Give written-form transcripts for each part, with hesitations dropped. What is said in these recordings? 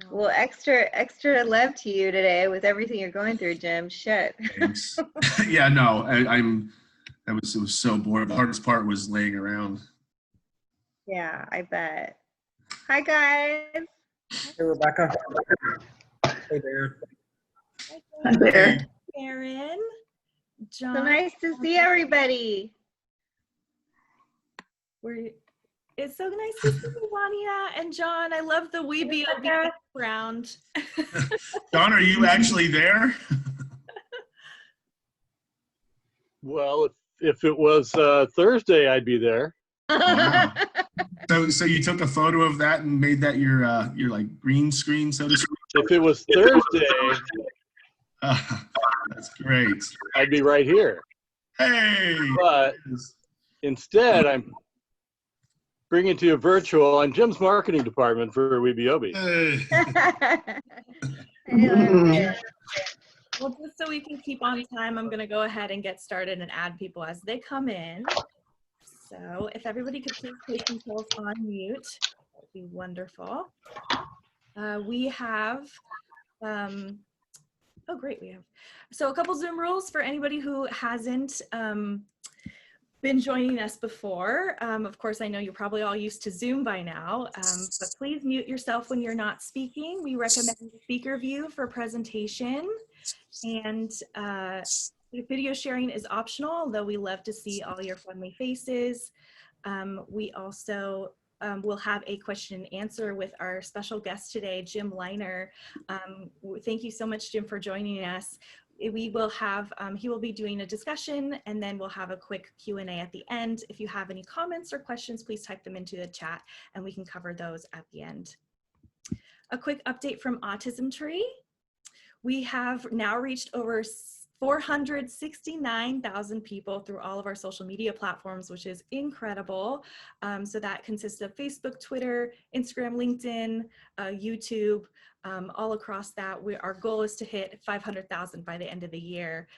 Well, extra love to you today with everything you're going through, Jim. Shit. Thanks. Yeah, no, it was so boring. The hardest part was laying around. Yeah, I bet. Hi, guys. Hey, Rebecca. Hey, Darren. Hi there. Aaron, John. So nice to see everybody. It's so nice to see you, Vania and John. I love the Weeby background. John, are you actually there? Well, if it was Thursday, I'd be there. Wow. So you took a photo of that and made that your like green screen, so to speak? If it was Thursday, that's great. I'd be right here. Hey. But instead, I'm bringing to you virtual. I'm Jim's marketing department for Weebiobi. Hey. Well, just so we can keep on time, I'm going to go ahead and get started and add people as they come in. So if everybody could please place themselves on mute, that would be wonderful. We have, oh great, we have. So a couple Zoom rules for anybody who hasn't been joining us before. Of course, I know you're probably all used to Zoom by now, but please mute yourself when you're not speaking. We recommend speaker view for presentation. And video sharing is optional, though we love to see all your friendly faces. We also will have a question and answer with our special guest today, Jim Leiner. Thank you so much, Jim, for joining us. We will have, he will be doing a discussion, and then we'll have a quick Q&A at the end. If you have any comments or questions, please type them into the chat and we can cover those at the end. A quick update from Autism Tree. We have now reached over 469,000 people through all of our social media platforms, which is incredible. So that consists of Facebook, Twitter, Instagram, LinkedIn, YouTube, all across that. Our goal is to hit 500,000 by the end of the year.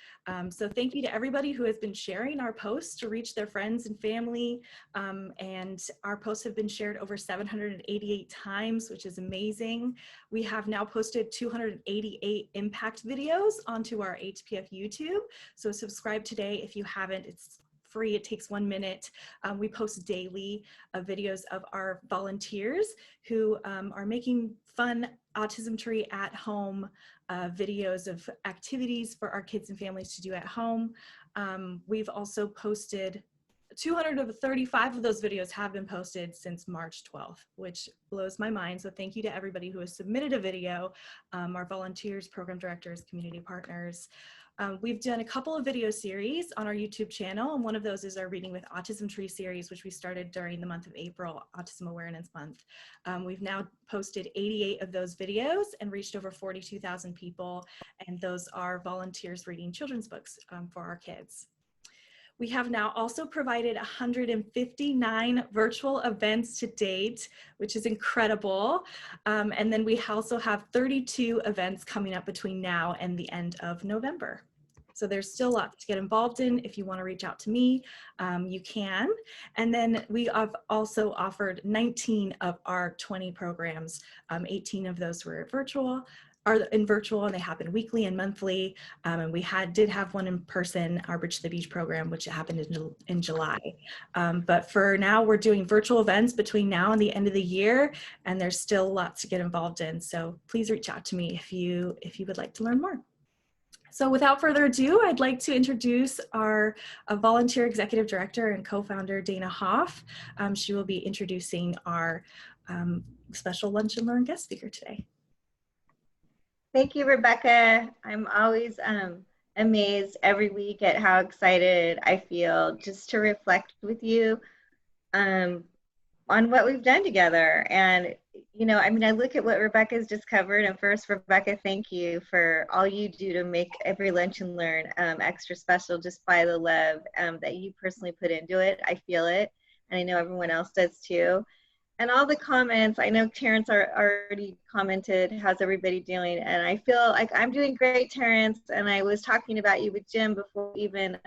So thank you to everybody who has been sharing our posts to reach their friends and family. And our posts have been shared over 788 times, which is amazing. We have now posted 288 impact videos onto our HPF YouTube. So subscribe today if you haven't. It's free. It takes 1 minute. We post daily videos of our volunteers who are making fun Autism Tree at home videos of activities for our kids and families to do at home. We've also posted 235 of those videos have been posted since March 12th, which blows my mind. So thank you to everybody who has submitted a video, our volunteers, program directors, community partners. We've done a couple of video series on our YouTube channel, and one of those is our Reading with Autism Tree series, which we started during the month of April, Autism Awareness Month. We've now posted 88 of those videos and reached over 42,000 people, and those are volunteers reading children's books for our kids. We have now also provided 159 virtual events to date, which is incredible. And then we also have 32 events coming up between now and the end of November. So there's still lots to get involved in. If you want to reach out to me, you can. And then we have also offered 19 of our 20 programs. 18 of those were virtual. Are in virtual, and they happen weekly and monthly. And we did have one in person, our Bridge to the Beach program, which happened in July. But for now, we're doing virtual events between now and the end of the year, and there's still lots to get involved in. So please reach out to me if you would like to learn more. So without further ado, I'd like to introduce our volunteer executive director and co-founder, Dana Hoff. She will be introducing our special Lunch and Learn guest speaker today. Thank you, Rebecca. I'm always amazed every week at how excited I feel just to reflect with you on what we've done together. And, you know, I mean, I look at what Rebecca's just covered. And first, Rebecca, thank you for all you do to make every Lunch and Learn extra special, just by the love that you personally put into it. I feel it. And I know everyone else does too. And all the comments, I know Terrence already commented, how's everybody doing? And I feel like I'm doing great, Terrence. And I was talking about you with Jim before we even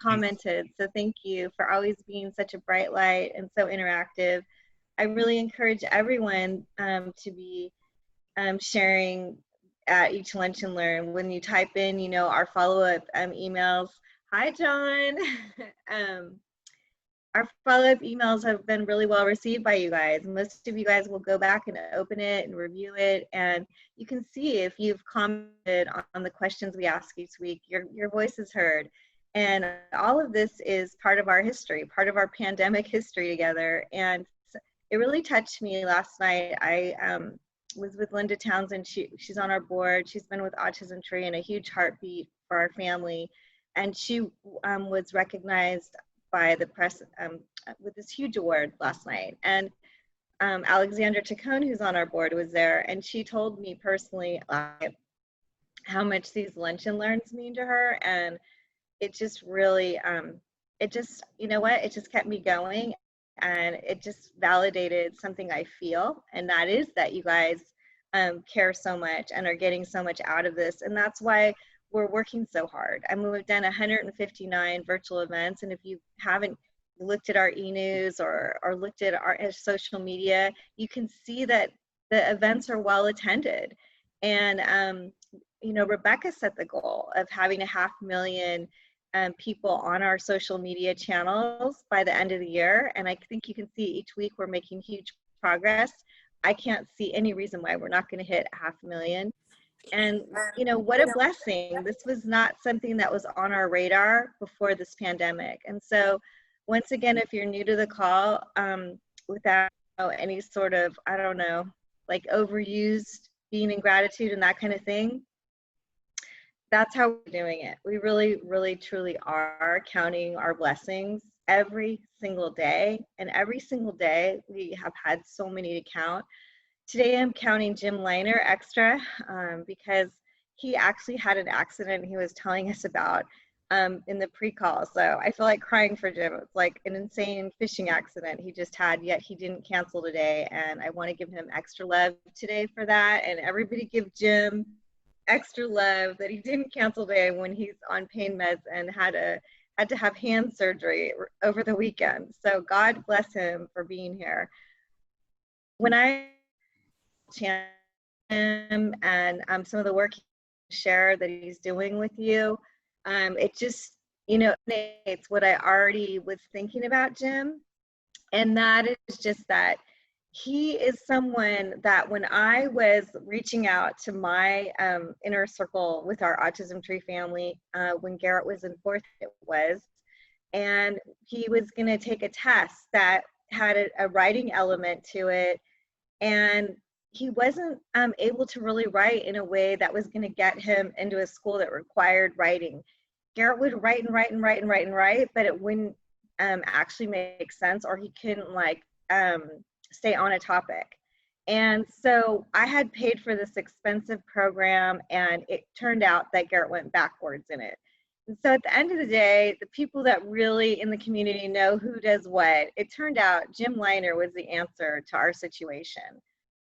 commented. So thank you for always being such a bright light and so interactive. I really encourage everyone to be sharing at each Lunch and Learn. When you type in, you know, our follow-up emails. Hi, John. Our follow-up emails have been really well received by you guys. Most of you guys will go back and open it and review it, and you can see if you've commented on the questions we ask each week, your voice is heard. And all of this is part of our history, part of our pandemic history together. And it really touched me last night. I was with Linda Townsend. She's on our board. She's been with Autism Tree and a huge heartbeat for our family. And she was recognized by the press with this huge award last night. And Alexandra Tacone, who's on our board, was there, and she told me personally how much these Lunch and Learns mean to her. And it just really, it just, you know what, it just kept me going, and it just validated something I feel, and that is that you guys care so much and are getting so much out of this. And that's why we're working so hard. I mean, we've done 159 virtual events, and if you haven't looked at our e-news or looked at our social media, you can see that the events are well attended. And you know, Rebecca set the goal of having 500,000 people on our social media channels by the end of the year, and I think you can see each week we're making huge progress. I can't see any reason why we're not going to hit 500,000. And, you know, what a blessing. This was not something that was on our radar before this pandemic. And so, once again, if you're new to the call, without any sort of, I don't know, like overused being in gratitude and that kind of thing, that's how we're doing it. We really, really, truly are counting our blessings every single day. And every single day, we have had so many to count. Today I'm counting Jim Leiner extra because he actually had an accident he was telling us about in the pre-call. So I feel like crying for Jim. It's like an insane fishing accident he just had, yet he didn't cancel today. And I want to give him extra love today for that. And everybody give Jim extra love that he didn't cancel today when he's on pain meds and had to have hand surgery over the weekend. So God bless him for being here. When I him and some of the work he share that he's doing with you, it just, you know, it's what I already was thinking about Jim. And that is just that he is someone that when I was reaching out to my inner circle with our Autism Tree family, when Garrett was in 4th, it was, and he was going to take a test that had a writing element to it, and he wasn't able to really write in a way that was going to get him into a school that required writing. Garrett would write and write and write and write and write, but it wouldn't actually make sense, or he couldn't like stay on a topic. And so I had paid for this expensive program, and it turned out that Garrett went backwards in it. And so at the end of the day, the people that really in the community know who does what, it turned out Jim Leiner was the answer to our situation.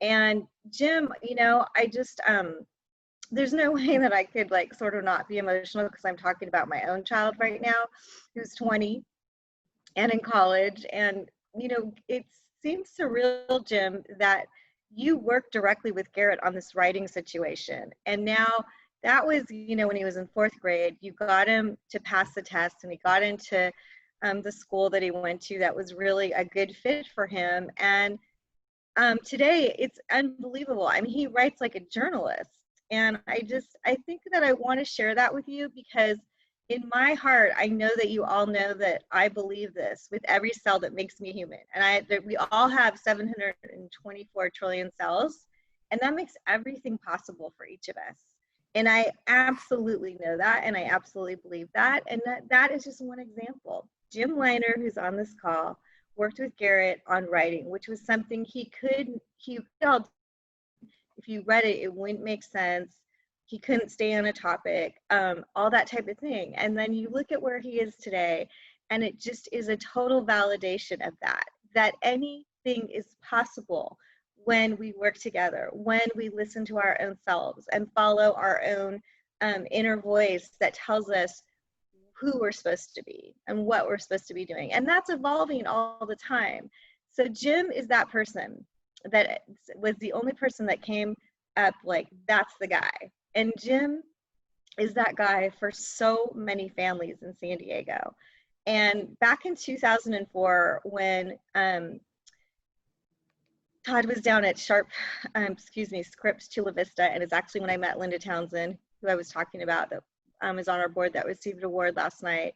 And Jim, you know, I just, there's no way that I could like sort of not be emotional because I'm talking about my own child right now who's 20 and in college. And, you know, it seems surreal, Jim, that you worked directly with Garrett on this writing situation. And now that was, you know, when he was in 4th grade, you got him to pass the test, and he got into the school that he went to that was really a good fit for him. And today it's unbelievable. I mean, he writes like a journalist. And I think that I want to share that with you because in my heart, I know that you all know that I believe this with every cell that makes me human. And we all have 724 trillion cells, and that makes everything possible for each of us. And I absolutely know that, and I absolutely believe that. And that is just one example. Jim Leiner, who's on this call, worked with Garrett on writing, which was something he felt if you read it, it wouldn't make sense. He couldn't stay on a topic, all that type of thing. And then you look at where he is today, and it just is a total validation of that anything is possible when we work together, when we listen to our own selves and follow our own inner voice that tells us who we're supposed to be and what we're supposed to be doing. And that's evolving all the time. So Jim is that person that was the only person that came up like that's the guy. And Jim is that guy for so many families in San Diego. And back in 2004, when Todd was down at Scripps Chula Vista, and it's actually when I met Linda Townsend, who I was talking about, that is on our board, that received an award last night.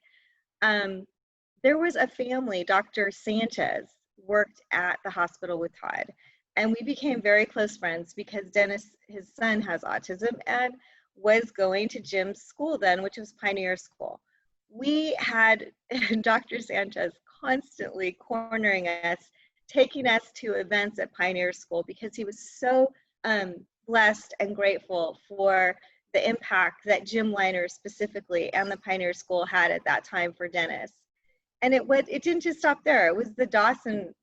There was a family, Dr. Sanchez worked at the hospital with Todd, and we became very close friends because Dennis, his son, has autism and was going to Jim's school then, which was Pioneer School. We had Dr. Sanchez constantly cornering us, taking us to events at Pioneer School because he was so blessed and grateful for the impact that Jim Leiner specifically and the Pioneer School had at that time for Dennis. And it didn't just stop there. It was the Dawson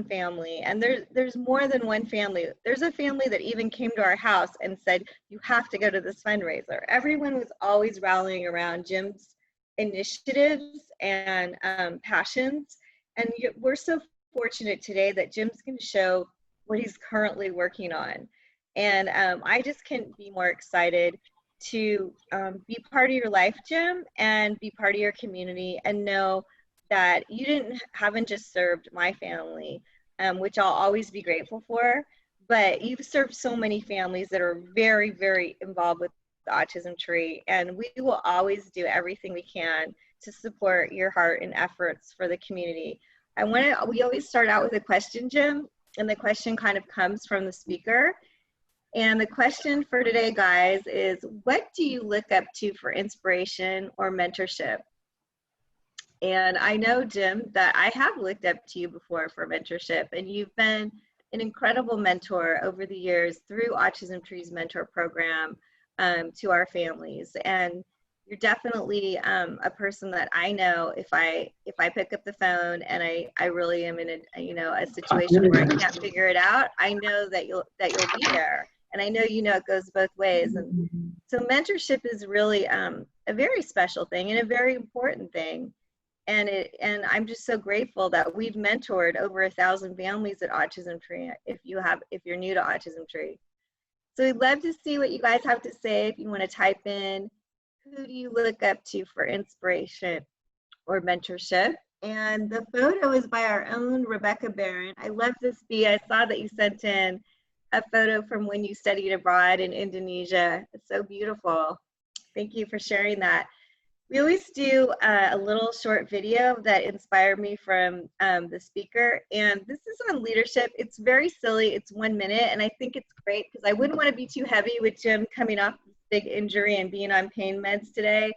family, and there's more than one family. There's a family that even came to our house and said, you have to go to this fundraiser. Everyone was always rallying around Jim's initiatives and passions. And we're so fortunate today that Jim's going to show what he's currently working on. And I just can't be more excited to be part of your life, Jim, and be part of your community, and know that you haven't just served my family, which I'll always be grateful for, but you've served so many families that are very, very involved with the Autism Tree, and we will always do everything we can to support your heart and efforts for the community. We always start out with a question, Jim, and the question kind of comes from the speaker. And the question for today, guys, is what do you look up to for inspiration or mentorship? And I know, Jim, that I have looked up to you before for mentorship, and you've been an incredible mentor over the years through Autism Tree's mentor program to our families. And you're definitely a person that I know if I pick up the phone and I really am in a situation where I can't figure it out, I know that you'll be there. And I know it goes both ways. And so mentorship is really a very special thing and a very important thing. And I'm just so grateful that we've mentored over 1,000 families at Autism Tree. If you're new to Autism Tree, so we'd love to see what you guys have to say. If you want to type in, who do you look up to for inspiration or mentorship? And the photo is by our own Rebecca Barron. I love this bee. I saw that you sent in a photo from when you studied abroad in Indonesia. It's so beautiful. Thank you for sharing that. We always do a little short video that inspired me from the speaker, and this is on leadership. It's very silly, it's 1 minute, and I think it's great because I wouldn't want to be too heavy with Jim coming off this big injury and being on pain meds today.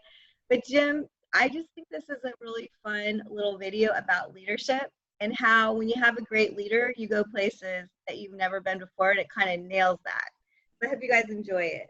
But Jim, I just think this is a really fun little video about leadership and how when you have a great leader, you go places that you've never been before, and it kind of nails that. So I hope you guys enjoy it.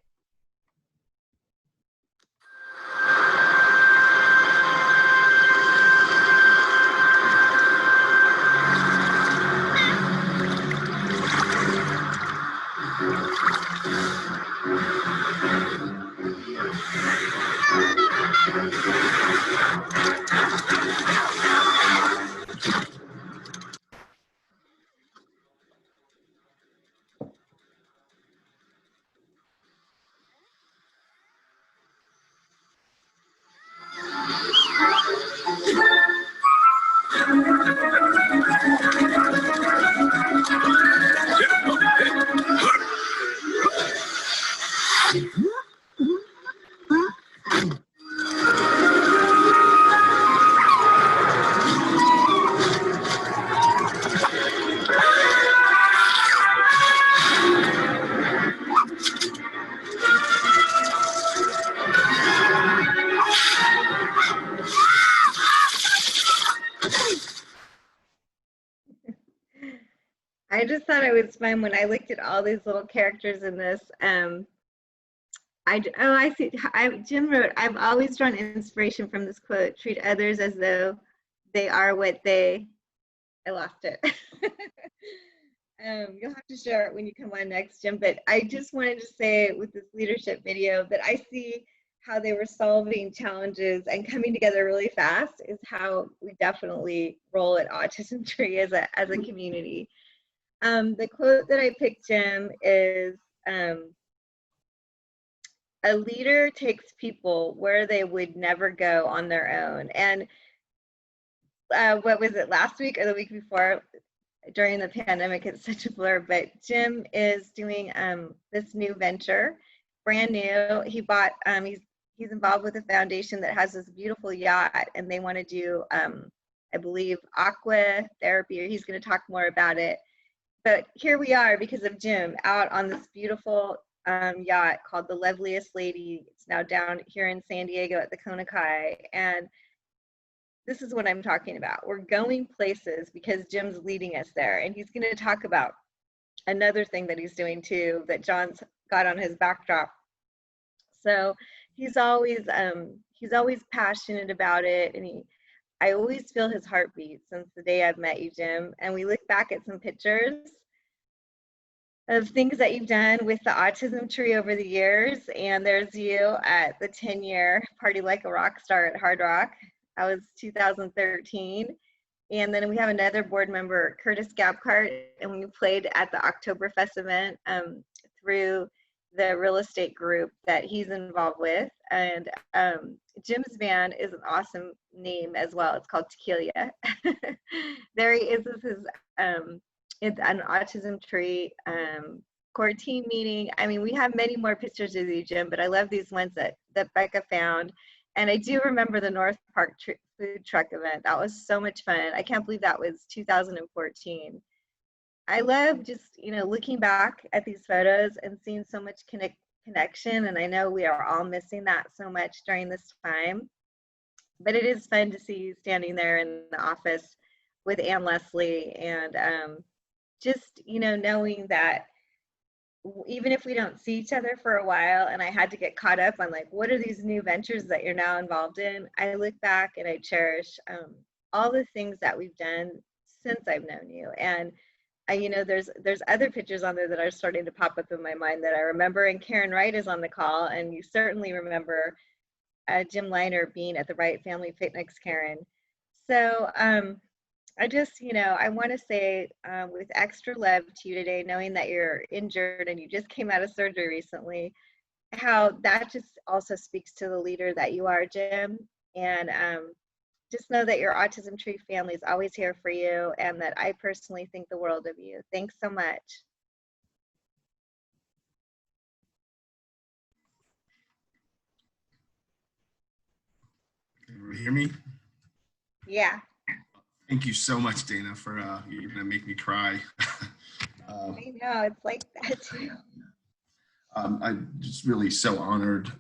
I just thought it was fun when I looked at all these little characters in this. I see. Jim wrote, I've always drawn inspiration from this quote, treat others as though they are what they, I lost it. You'll have to share it when you come on next, Jim, but I just wanted to say with this leadership video that I see how they were solving challenges and coming together really fast is how we definitely roll at Autism Tree as a community. The quote that I picked, Jim, is a leader takes people where they would never go on their own. And what was it, last week or the week before? During the pandemic, it's such a blur, but Jim is doing this new venture, brand new. He bought, he's involved with a foundation that has this beautiful yacht, and they want to do, I believe, aqua therapy, or he's going to talk more about it. But here we are, because of Jim, out on this beautiful yacht called the Loveliest Lady. It's now down here in San Diego at the Kona Kai, and this is what I'm talking about. We're going places because Jim's leading us there, and he's going to talk about another thing that he's doing too that John's got on his backdrop. So he's always passionate about it, and I always feel his heartbeat since the day I've met you, Jim. And we look back at some pictures of things that you've done with the Autism Tree over the years, and there's you at the 10-year Party Like a Rock Star at Hard Rock. That was 2013. And then we have another board member, Curtis Gabcart, and we played at the Oktoberfest event through the real estate group that he's involved with. And Jim's band is an awesome name as well. It's called Tequila. There he is. This is it's an Autism Tree core team meeting. I mean, we have many more pictures of you, Jim, but I love these ones that Becca found. And I do remember the North Park food truck event. That was so much fun. I can't believe that was 2014. I love just, looking back at these photos and seeing so much connection. And I know we are all missing that so much during this time. But it is fun to see you standing there in the office with Ann Leslie, and just, knowing that even if we don't see each other for a while, and I had to get caught up on like, what are these new ventures that you're now involved in? I look back and I cherish all the things that we've done since I've known you. And there's other pictures on there that are starting to pop up in my mind that I remember, and Karen Wright is on the call, and you certainly remember Jim Leiner being at the Wright Family Picnics, Karen. So I just, I want to say with extra love to you today, knowing that you're injured and you just came out of surgery recently, how that just also speaks to the leader that you are, Jim. And just know that your Autism Tree family is always here for you, and that I personally think the world of you. Thanks so much. Can you hear me? Yeah. Thank you so much, Dana, for you're gonna make me cry. I know, it's like that too. I'm just really so honored.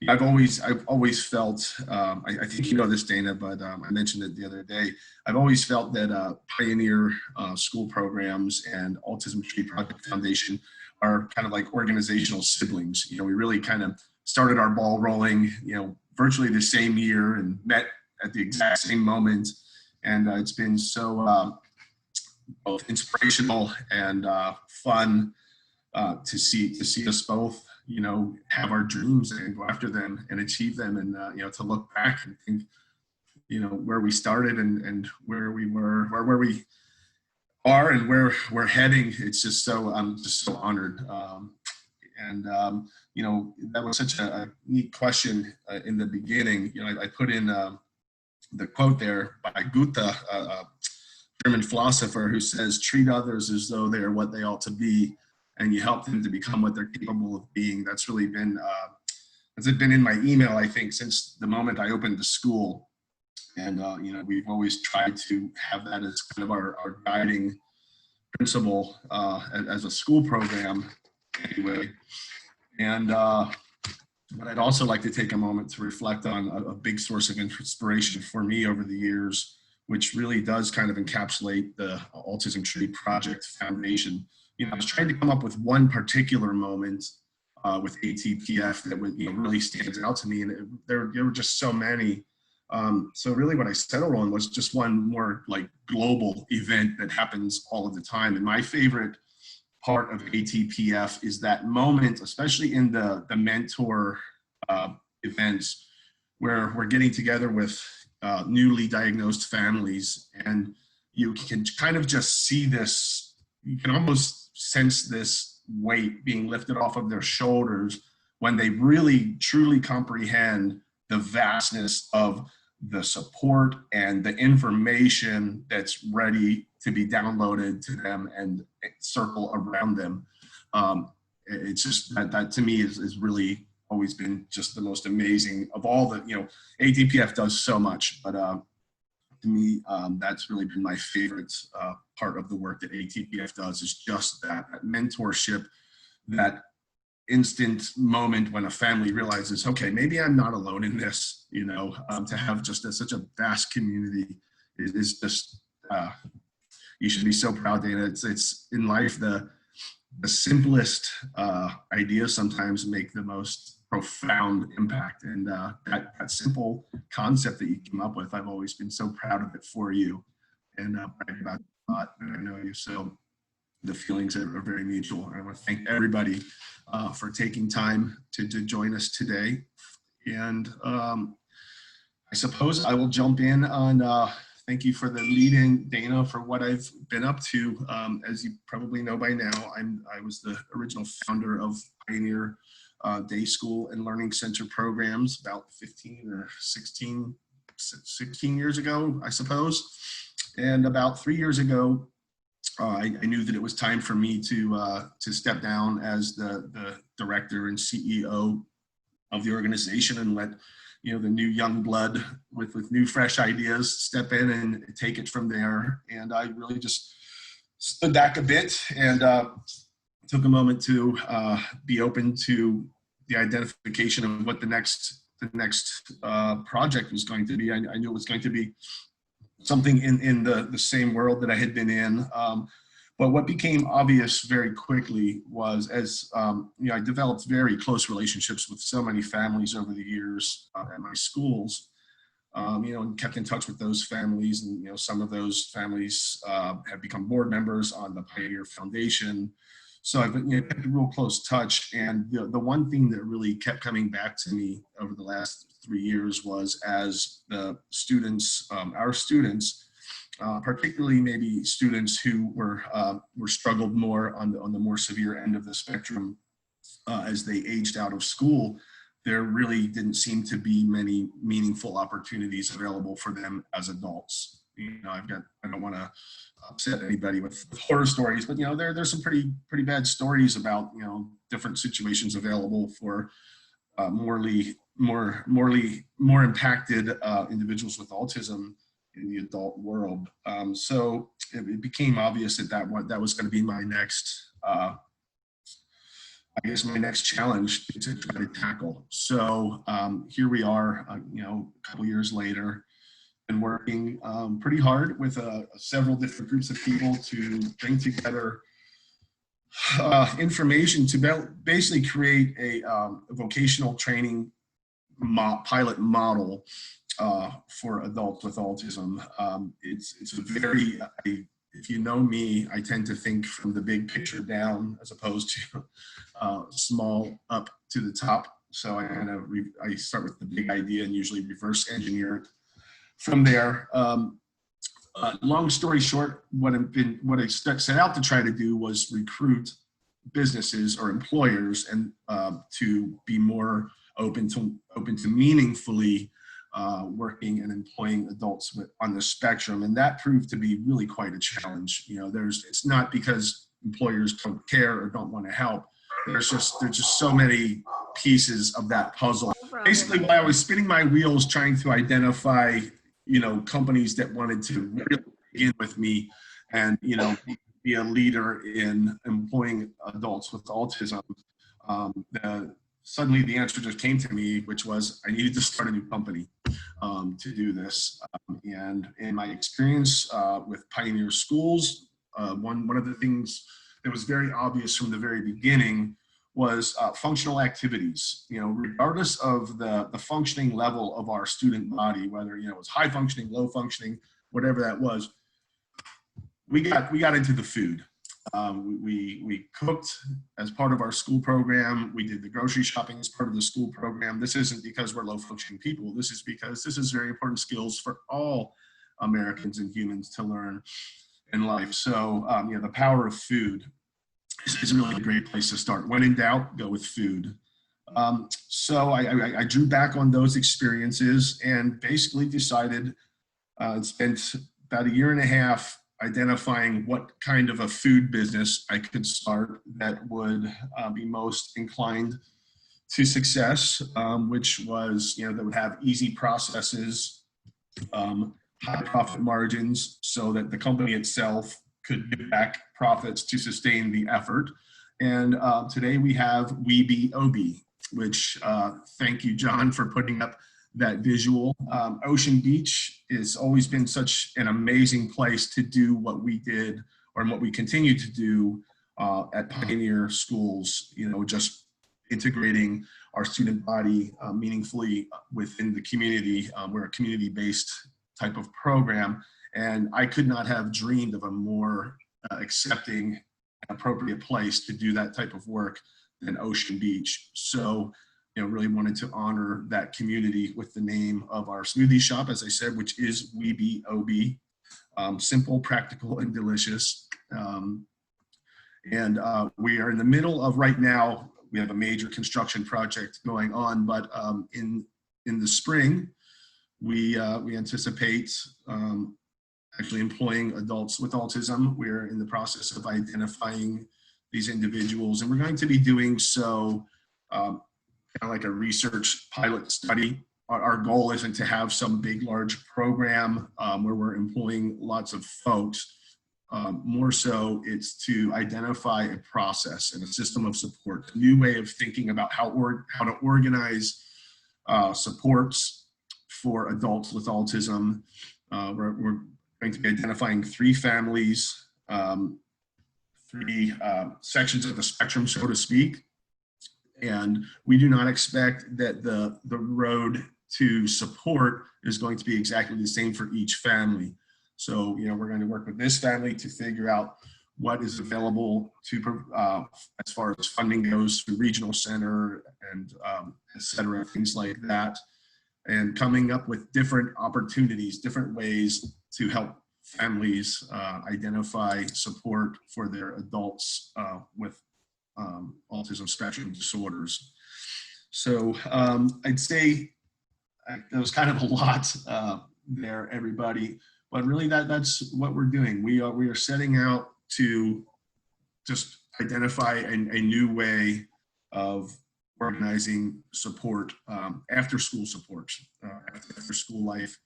I've always felt, I think you know this, Dana, but I mentioned it the other day. I've always felt that Pioneer school programs and Autism Tree Project Foundation are kind of like organizational siblings. We really kind of started our ball rolling, virtually the same year, and met at the exact same moment. And it's been so both inspirational and fun to see us both, have our dreams and go after them and achieve them, and to look back and think, where we started and where we were, where we are, and where we're heading. It's just so, I'm just so honored. That was such a neat question in the beginning. I put in the quote there by Goethe, a German philosopher, who says, treat others as though they are what they ought to be, and you help them to become what they're capable of being. That's really been, has it been in my email, I think, since the moment I opened the school. And, we've always tried to have that as kind of our guiding principle as a school program anyway. And, but I'd also like to take a moment to reflect on a big source of inspiration for me over the years, which really does kind of encapsulate the Autism Tree Project Foundation. I was trying to come up with one particular moment with ATPF that would, really stands out to me, and there were just so many. So really what I settled on was just one more like global event that happens all of the time. And my favorite part of ATPF is that moment, especially in the mentor events, where we're getting together with newly diagnosed families, and you can kind of just see this you can almost sense this weight being lifted off of their shoulders when they really truly comprehend the vastness of the support and the information that's ready to be downloaded to them and circle around them. It's just that to me is really always been just the most amazing of all the, ATPF does so much, but to me, that's really been my favorite part of the work that ATPF does, is just that mentorship, that instant moment when a family realizes, okay, maybe I'm not alone in this, to have just such a vast community is just, you should be so proud, Dana. It's in life, the simplest ideas sometimes make the most profound impact. And that simple concept that you came up with, I've always been so proud of it for you, and brag about it a lot that I know you. So the feelings are very mutual. I want to thank everybody for taking time to join us today. And I suppose I will jump in on thank you for the lead in, Dana, for what I've been up to. As you probably know by now, I was the original founder of Pioneer Day School and Learning Center programs about 15 or 16 years ago, I suppose. And about 3 years ago, I knew that it was time for me to step down as the director and CEO of the organization and let the new young blood with new fresh ideas step in and take it from there. And I really just stood back a bit and took a moment to be open to the identification of what the next project was going to be. I knew it was going to be something in the same world that I had been in. But what became obvious very quickly was, as I developed very close relationships with so many families over the years at my schools, and kept in touch with those families. And, some of those families have become board members on the Pioneer Foundation. So I've kept a real close touch. And the one thing that really kept coming back to me over the last 3 years was, as the students, our students, particularly maybe students who were struggled more on the more severe end of the spectrum, as they aged out of school, there really didn't seem to be many meaningful opportunities available for them as adults. I don't want to upset anybody with horror stories, but there's some pretty bad stories about different situations available for more impacted individuals with autism in the adult world. So it became obvious that was going to be my next, my next challenge to try to tackle. So here we are, a couple years later, and working pretty hard with several different groups of people to bring together information to basically create a vocational training pilot model for adults with autism. It's a very, if you know me, I tend to think from the big picture down as opposed to small up to the top. So I start with the big idea and usually reverse engineer it from there. Long story short, what I set out to try to do was recruit businesses or employers and to be more open to meaningfully working and employing adults on the spectrum, and that proved to be really quite a challenge. It's not because employers don't care or don't want to help. There's just so many pieces of that puzzle. Basically, while I was spinning my wheels trying to identify, companies that wanted to really begin with me and be a leader in employing adults with autism, suddenly the answer just came to me, which was I needed to start a new company to do this. And in my experience with Pioneer Schools, one of the things that was very obvious from the very beginning was functional activities. Regardless of the functioning level of our student body, whether it was high functioning, low functioning, whatever that was, we got into the food. We cooked as part of our school program. We did the grocery shopping as part of the school program. This isn't because we're low functioning people. This is because this is very important skills for all Americans and humans to learn. in life. So, the power of food is really a great place to start. When in doubt, go with food. So I drew back on those experiences and basically decided and spent about a year and a half identifying what kind of a food business I could start that would be most inclined to success, which was, that would have easy processes, high profit margins, so that the company itself could give back profits to sustain the effort. And today we have WeBeOB, which thank you, John, for putting up that visual. Ocean Beach has always been such an amazing place to do what we did, or what we continue to do at Pioneer Schools, just integrating our student body meaningfully within the community. We're a community-based type of program, and I could not have dreamed of a more accepting and appropriate place to do that type of work than Ocean Beach. So, really wanted to honor that community with the name of our smoothie shop, as I said, which is WeBeOB. Simple, practical, and delicious. And we are in the middle of, right now, we have a major construction project going on, but in the spring, we anticipate actually employing adults with autism. We're in the process of identifying these individuals, and we're going to be doing so kind of like a research pilot study. Our goal isn't to have some big, large program where we're employing lots of folks. More so, it's to identify a process and a system of support, a new way of thinking about how to organize supports for adults with autism. We're going to be identifying 3 families, 3 sections of the spectrum, so to speak. And we do not expect that the road to support is going to be exactly the same for each family. So, we're going to work with this family to figure out what is available to, as far as funding goes, through regional center and et cetera, things like that. And coming up with different opportunities, different ways to help families identify support for their adults with autism spectrum disorders. So I'd say that was kind of a lot there, everybody, but really that's what we're doing. We are setting out to just identify a new way of organizing support, after school support, after school life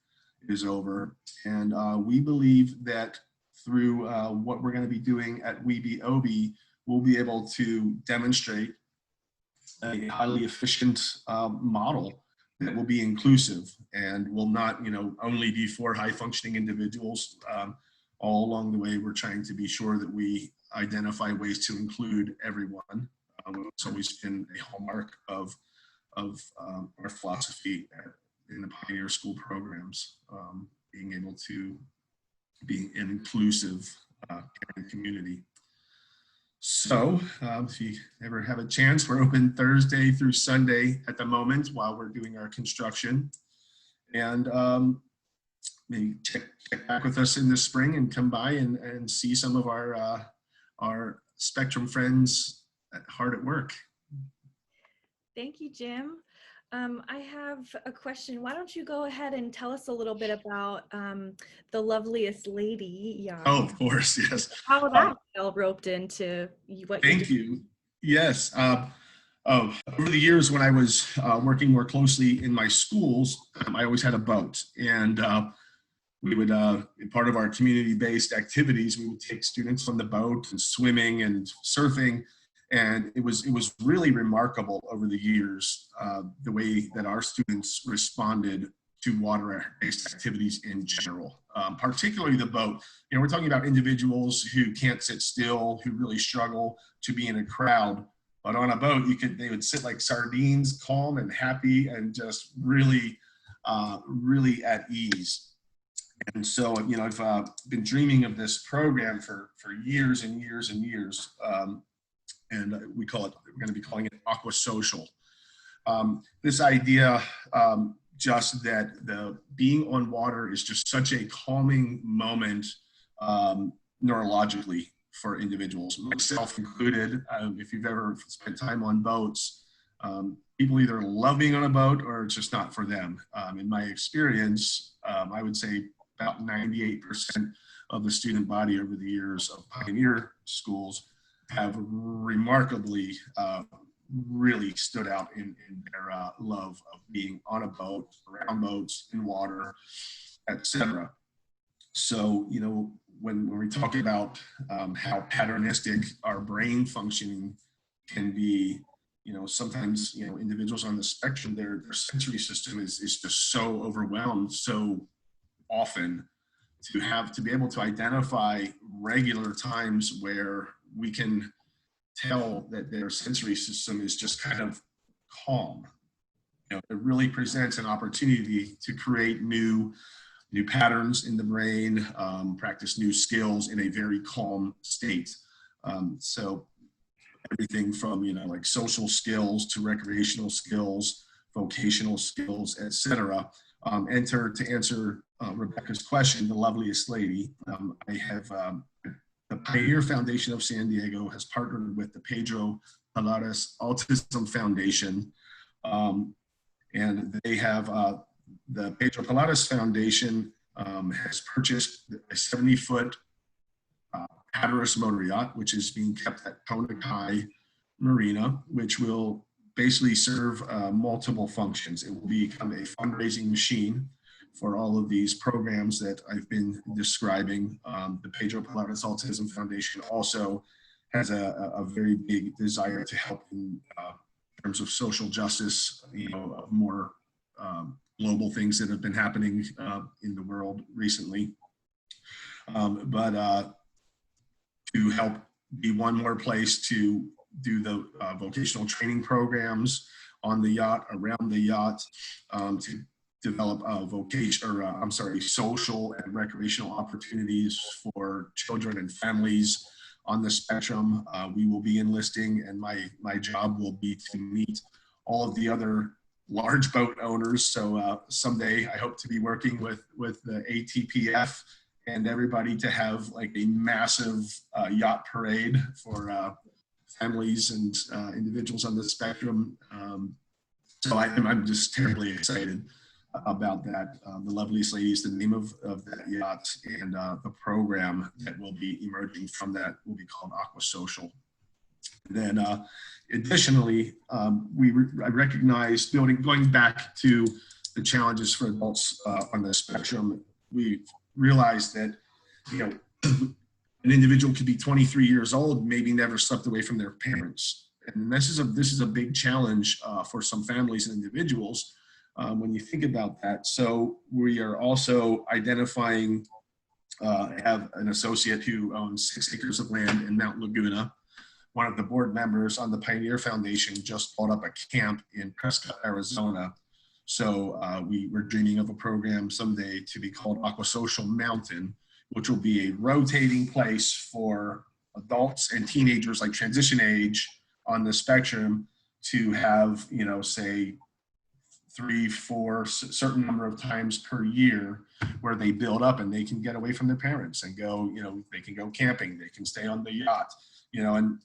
is over. And we believe that through what we're going to be doing at WeBeOB, we'll be able to demonstrate a highly efficient model that will be inclusive and will not, only be for high functioning individuals. All along the way, we're trying to be sure that we identify ways to include everyone. It's always been a hallmark of our philosophy in the Pioneer School programs, being able to be an inclusive community. So if you ever have a chance, we're open Thursday through Sunday at the moment while we're doing our construction. And maybe check back with us in the spring and come by and see some of our Spectrum friends hard at work. Thank you, Jim. I have a question. Why don't you go ahead and tell us a little bit about the loveliest lady, Jan? Oh, of course, yes. How that all roped into what you do. Thank you. Yes. Over the years, when I was working more closely in my schools, I always had a boat, and we would, part of our community-based activities, we would take students on the boat and swimming and surfing. And it was really remarkable over the years, the way that our students responded to water-based activities in general, particularly the boat. We're talking about individuals who can't sit still, who really struggle to be in a crowd. But on a boat, they would sit like sardines, calm and happy, and just really, really at ease. And so, I've been dreaming of this program for years and years and years. And we're going to be calling it Aqua Social. This idea, just that the being on water is just such a calming moment neurologically for individuals, myself included. If you've ever spent time on boats, people either love being on a boat or it's just not for them. In my experience, I would say about 98% of the student body over the years of pioneer schools have remarkably really stood out in their love of being on a boat, around boats, in water, etc. So, you know, when we talk about how patternistic our brain functioning can be, you know, sometimes, you know, individuals on the spectrum, their sensory system is just so overwhelmed so often to be able to identify regular times where we can tell that their sensory system is just kind of calm. You know, it really presents an opportunity to create new patterns in the brain, practice new skills in a very calm state. So everything from, you know, like social skills to recreational skills, vocational skills, etc. And to answer Rebecca's question, the loveliest lady, I have the Pioneer Foundation of San Diego has partnered with the Pedro Pilares Autism Foundation, and they have the Pedro Pilares Foundation has purchased a 70-foot Hatteras motor yacht, which is being kept at Kona Kai Marina, which will basically serve multiple functions. It will become a fundraising machine for all of these programs that I've been describing. The Pedro Pilares Autism Foundation also has a very big desire to help in terms of social justice, you know, more global things that have been happening in the world recently. But to help be one more place to do the vocational training programs on the yacht, around the yacht, to develop social and recreational opportunities for children and families on the spectrum. We will be enlisting, and my job will be to meet all of the other large boat owners. So someday I hope to be working with the ATPF and everybody to have like a massive yacht parade for families and individuals on the spectrum. So I'm just terribly excited about that. The Loveliest Lady is the name of that yacht, and the program that will be emerging from that will be called Aqua Social. Then additionally, I recognize going back to the challenges for adults on the spectrum, we realized that, you know, an individual could be 23 years old, maybe never slept away from their parents. And this is a big challenge for some families and individuals when you think about that. So we are also identifying, I have an associate who owns 6 acres of land in Mount Laguna. One of the board members on the Pioneer Foundation just bought up a camp in Prescott, Arizona. So we were dreaming of a program someday to be called Aqua Social Mountain, which will be a rotating place for adults and teenagers, like transition age on the spectrum, to have, you know, say 3, 4, certain number of times per year where they build up and they can get away from their parents and go, you know, they can go camping, they can stay on the yacht, you know. And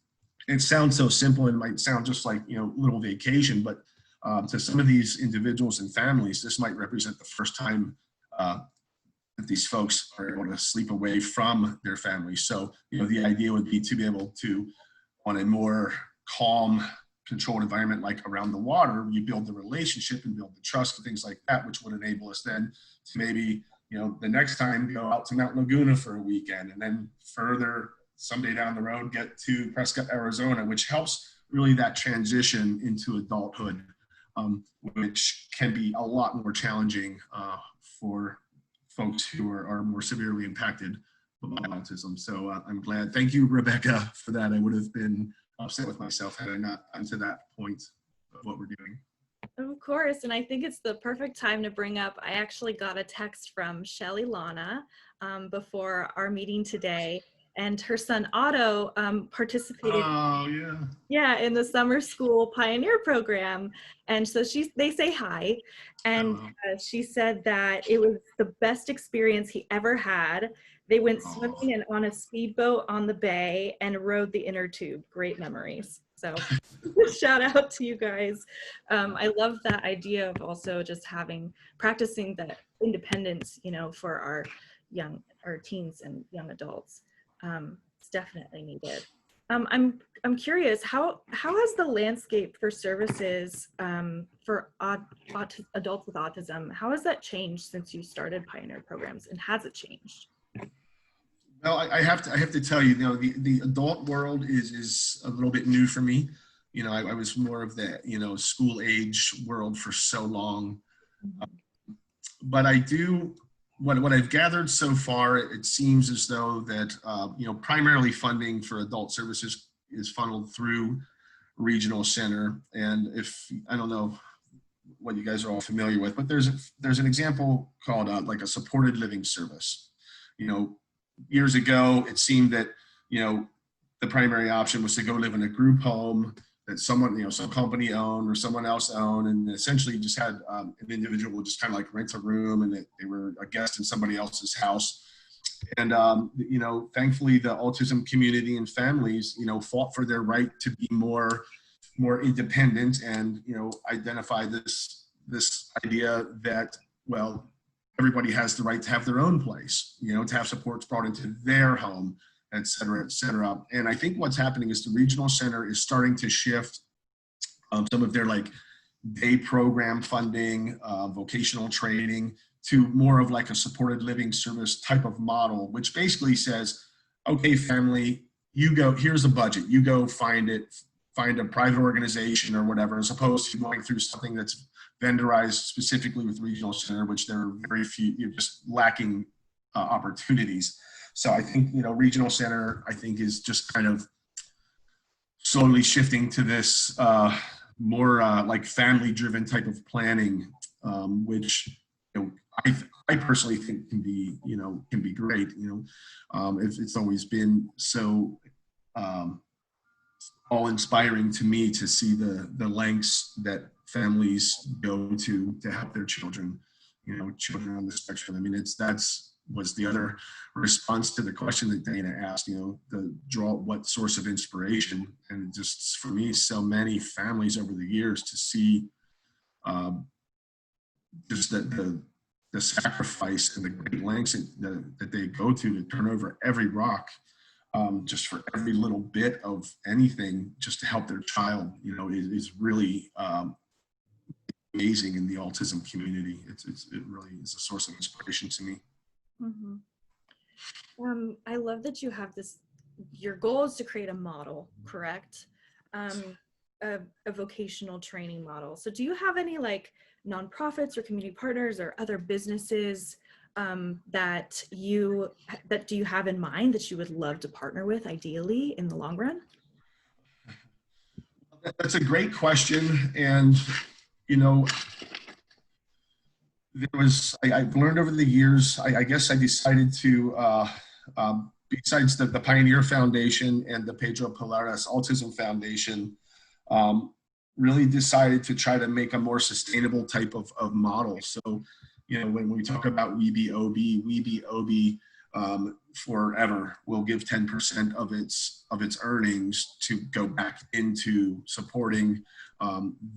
it sounds so simple and might sound just like, you know, little vacation, but to some of these individuals and families, this might represent the first time that these folks are able to sleep away from their families. So, you know, the idea would be to be able to, on a more calm, controlled environment, like around the water, you build the relationship and build the trust and things like that, which would enable us then to maybe, you know, the next time go out to Mount Laguna for a weekend, and then further someday down the road get to Prescott, Arizona, which helps really that transition into adulthood, which can be a lot more challenging for folks who are more severely impacted by autism. So I'm glad. Thank you, Rebecca, for that. I would have been upset with myself had I not gotten to that point of what we're doing. Of course, and I think it's the perfect time to bring up, I actually got a text from Shelly Lana before our meeting today, and her son Otto participated in the summer school pioneer program. And so they say hi, and she said that it was the best experience he ever had. They went Oh. swimming and on a speedboat on the bay and rode the inner tube. Great memories. So shout out to you guys. I love that idea of also just practicing the independence, you know, for our teens and young adults. It's definitely needed. I'm curious, how has the landscape for services for adults with autism, how has that changed since you started Pioneer programs, and has it changed? Well, I have to tell you, you know, the adult world is a little bit new for me. You know, I was more of the, you know, school age world for so long. But I do, what I've gathered so far, it seems as though that, you know, primarily funding for adult services is funneled through regional center. And if, I don't know what you guys are all familiar with, but there's an example called like a supported living service. You know, years ago, it seemed that, you know, the primary option was to go live in a group home that someone, you know, some company owned or someone else owned, and essentially just had an individual just kind of like rent a room, and they were a guest in somebody else's house. And, you know, thankfully the autism community and families, you know, fought for their right to be more independent and, you know, identify this idea that, well, everybody has the right to have their own place, you know, to have supports brought into their home, et cetera, et cetera. And I think what's happening is the regional center is starting to shift some of their like day program funding, vocational training, to more of like a supported living service type of model, which basically says, okay, family, you go, here's a budget, you go find a private organization or whatever, as opposed to going through something that's vendorized specifically with regional center, which there are very few, you're just lacking opportunities. So I think, you know, regional center, I think, is just kind of slowly shifting to this more like family driven type of planning, which, you know, I personally think can be, you know, can be great. You know, it's always been so all inspiring to me to see the lengths that families go to help their children, you know, children on the spectrum. I mean, was the other response to the question that Dana asked, you know, what source of inspiration. And just for me, so many families over the years to see just the sacrifice and the great lengths that they go to turn over every rock, just for every little bit of anything, just to help their child, you know, is really amazing in the autism community. It really is a source of inspiration to me. Mm-hmm. I love that you have your goal is to create a model, correct? A vocational training model. So do you have any like nonprofits or community partners or other businesses that you have in mind that you would love to partner with ideally in the long run? That's a great question. And, you know, I've learned over the years, I guess I decided to, besides the Pioneer Foundation and the Pedro Pilares Autism Foundation, really decided to try to make a more sustainable type of model. So, you know, when we talk about WeBeOB forever will give 10% of its earnings to go back into supporting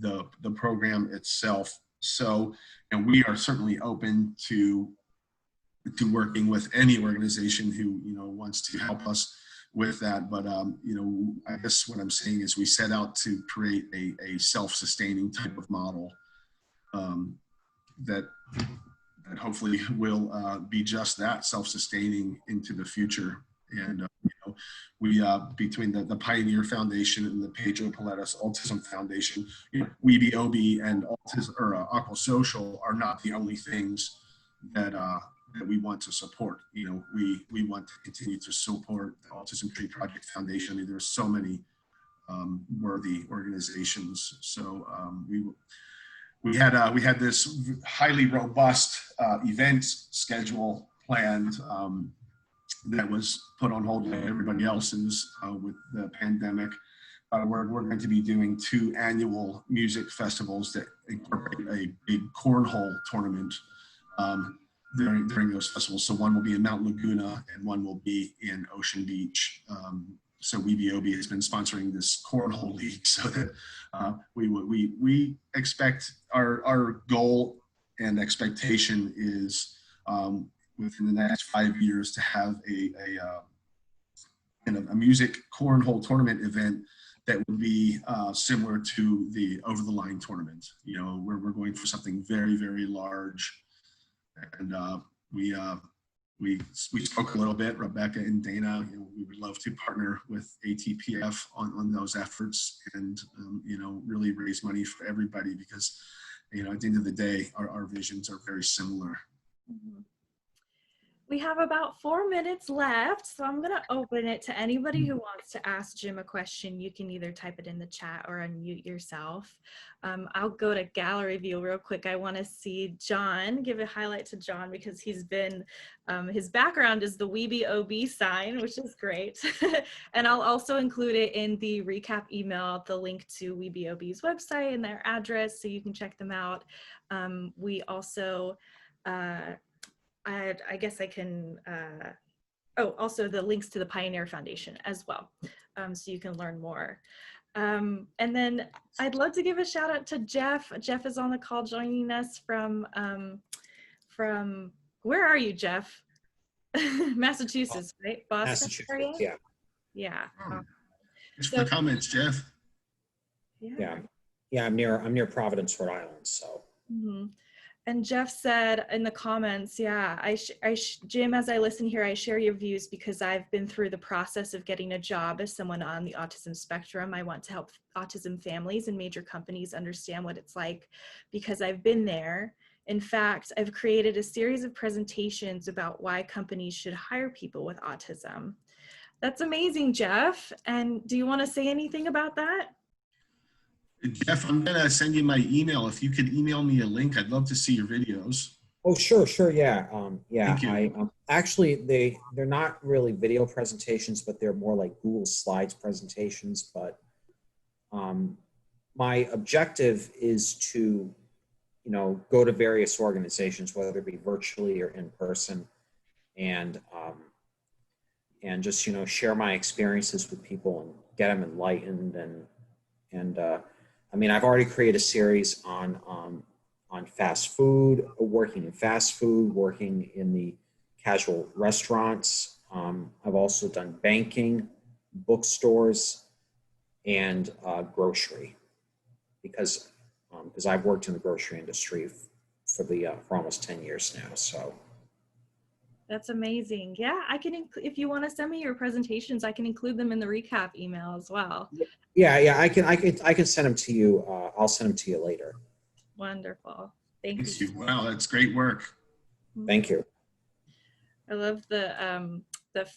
the program itself. So, and we are certainly open to working with any organization who, you know, wants to help us with that. But, you know, I guess what I'm saying is we set out to create a self-sustaining type of model that hopefully will be just that, self-sustaining into the future. And, you know, we, between the Pioneer Foundation and the Pedro Pilares Autism Foundation, you know, WeBeOB and Autism or Aqua Social are not the only things that we want to support. You know, we want to continue to support the Autism Tree Project Foundation. I mean, there's so many worthy organizations. So we had this highly robust event schedule planned that was put on hold like everybody else's with the pandemic. We're going to be doing 2 annual music festivals that incorporate a big cornhole tournament during those festivals. So one will be in Mount Laguna and one will be in Ocean Beach. So WeBOB has been sponsoring this cornhole league, so that we expect our goal and expectation is within the next 5 years to have a music cornhole tournament event that would be similar to the Over the Line tournament. You know, we're going for something very, very large, and we spoke a little bit, Rebecca and Dana. You know, we would love to partner with ATPF on those efforts, and you know, really raise money for everybody, because you know, at the end of the day, our visions are very similar. Mhm. We have about 4 minutes left, so I'm going to open it to anybody who wants to ask Jim a question. You can either type it in the chat or unmute yourself. I'll go to gallery view real quick. I want to see John, give a highlight to John, because he's been, his background is the WeBOB sign, which is great. And I'll also include it in the recap email, the link to WeBOB's website and their address, so you can check them out. We also, I guess I can, also the links to the Pioneer Foundation as well, so you can learn more. And then I'd love to give a shout out to Jeff. Jeff is on the call joining us from where are you, Jeff? Massachusetts, right? Boston Massachusetts, area? yeah. Yeah. Thanks for the comments, Jeff. Yeah. I'm near Providence, Rhode Island, so. Mm-hmm. And Jeff said in the comments, yeah, Jim, as I listen here, I share your views because I've been through the process of getting a job as someone on the autism spectrum. I want to help autism families and major companies understand what it's like because I've been there. In fact, I've created a series of presentations about why companies should hire people with autism. That's amazing, Jeff. And do you want to say anything about that? Jeff, I'm gonna send you my email. If you could email me a link, I'd love to see your videos. Oh, sure, yeah. Thank you. I actually they're not really video presentations, but they're more like Google Slides presentations. But my objective is to, you know, go to various organizations, whether it be virtually or in person, and just, you know, share my experiences with people and get them enlightened. And I mean, I've already created a series on fast food, working in fast food, working in the casual restaurants. I've also done banking, bookstores, and grocery, because I've worked in the grocery industry for almost 10 years now. So. That's amazing. Yeah, I can, if you want to send me your presentations, I can include them in the recap email as well. Yeah, I can send them to you. I'll send them to you later. Wonderful. Thank Thanks you. you. Wow, that's great work. Thank you. I love the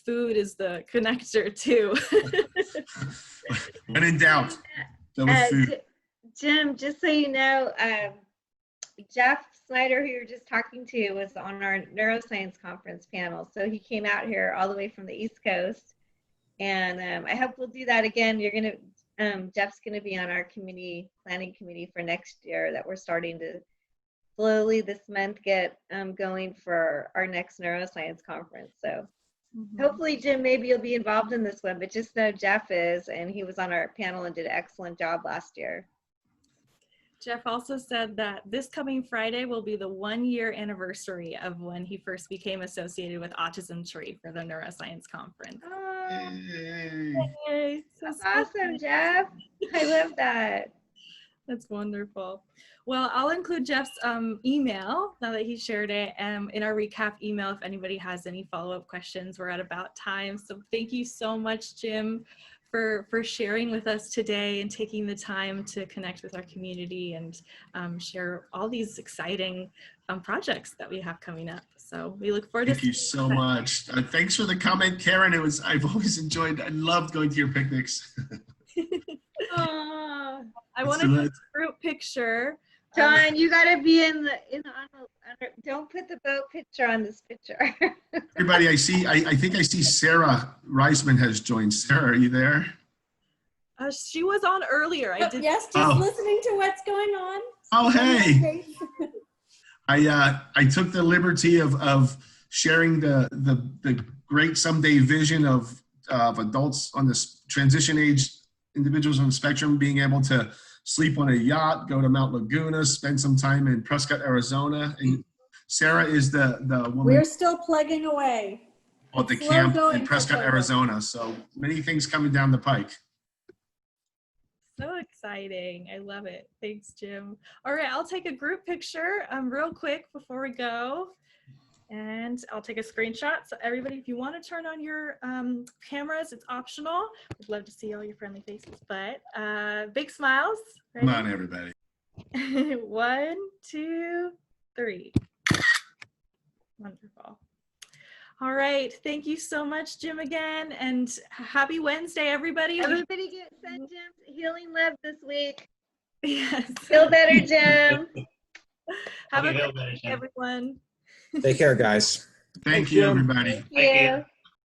food is the connector too. When in doubt, go with food. Jim, just so you know, Jeff Snyder, who you were just talking to, was on our neuroscience conference panel. So he came out here all the way from the East Coast. And I hope we'll do that again. Jeff's gonna be on our community planning committee for next year that we're starting to slowly this month get going for our next neuroscience conference. So hopefully, Jim, maybe you'll be involved in this one, but just know Jeff is, and he was on our panel and did an excellent job last year. Jeff also said that this coming Friday will be the 1-year anniversary of when he first became associated with Autism Tree for the neuroscience conference. Oh, yay. That's awesome, Jeff. I love that. That's wonderful. Well, I'll include Jeff's email now that he shared it in our recap email if anybody has any follow-up questions. We're at about time. So thank you so much, Jim, for sharing with us today and taking the time to connect with our community and share all these exciting projects that we have coming up. So we look forward to Thank you so much. Thanks for the comment, Karen. I've always enjoyed, I loved going to your picnics. I want to do a group picture. John, you gotta be don't put the boat picture on this picture. Everybody, I think I see Sarah Reisman has joined. Sarah, are you there? She was on earlier. Yes, just listening to what's going on. Oh, hey. I took the liberty of sharing the great someday vision of adults on this transition age individuals on the spectrum being able to sleep on a yacht, go to Mount Laguna, spend some time in Prescott, Arizona. And Sarah is the woman We're still plugging away. at the It's slow camp going in for Prescott, COVID. Arizona. So many things coming down the pike. So exciting. I love it. Thanks, Jim. All right, I'll take a group picture real quick before we go. And I'll take a screenshot. So everybody, if you want to turn on your cameras, it's optional. We'd love to see all your friendly faces, but big smiles. Come Ready? on, everybody. 1, 2, 3. Wonderful. All right. Thank you so much, Jim, again. And happy Wednesday, everybody. Everybody get sent Jim's healing love this week. Yes. Feel better, Jim. Have a good day, everyone. Take care, guys. Thank Thanks, you, Jim. everybody. Thank you.